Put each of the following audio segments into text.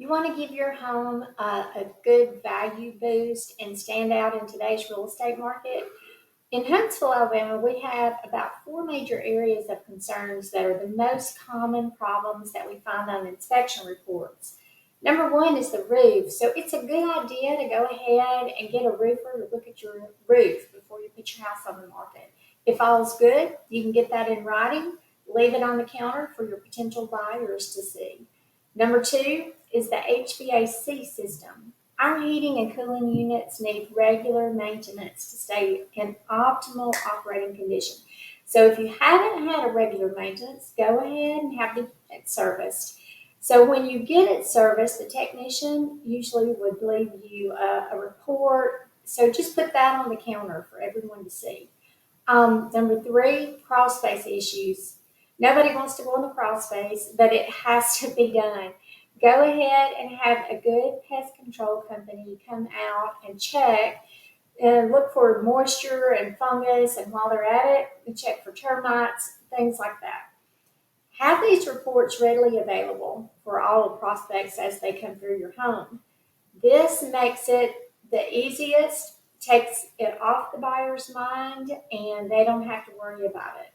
You want to give your home a good value boost and stand out in today's real estate market? In Huntsville, Alabama, we have about four major areas of concerns that are the most common problems that we find on inspection reports. Number one is the roof. So it's a good idea to go ahead and get a roofer to look at your roof before you put your house on the market. If all's good, you can get that in writing, leave it on the counter for your potential buyers to see. Number two is the HVAC system. Our heating and cooling units need regular maintenance to stay in optimal operating condition. So if you haven't had a regular maintenance, go ahead and have the unit serviced. So when you get it serviced, the technician usually would leave you a report. So just put that on the counter for everyone to see. Number three, crawl space issues. Nobody wants to go in the crawl space, but it has to be done. Go ahead and have a good pest control company come out and check and look for moisture and fungus, and while they're at it, check for termites, things like that. Have these reports readily available for all the prospects as they come through your home. This makes it the easiest, takes it off the buyer's mind, and they don't have to worry about it.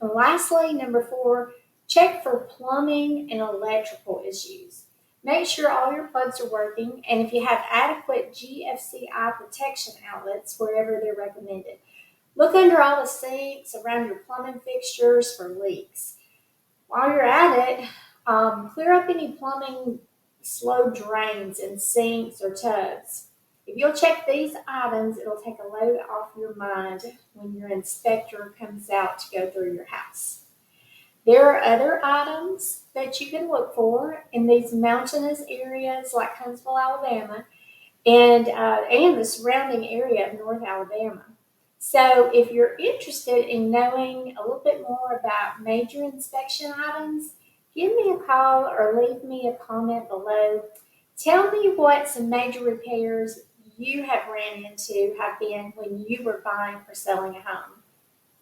And lastly, number four, check for plumbing and electrical issues. Make sure all your plugs are working, and if you have adequate GFCI protection outlets wherever they're recommended. Look under all the sinks, around your plumbing fixtures for leaks. While you're at it, clear up any plumbing slow drains in sinks or tubs. If you'll check these items, it'll take a load off your mind when your inspector comes out to go through your house. There are other items that you can look for in these mountainous areas like Huntsville, Alabama, and the surrounding area of North Alabama. So if you're interested in knowing a little bit more about major inspection items, give me a call or leave me a comment below. Tell me what some major repairs you have ran into have been when you were buying or selling a home.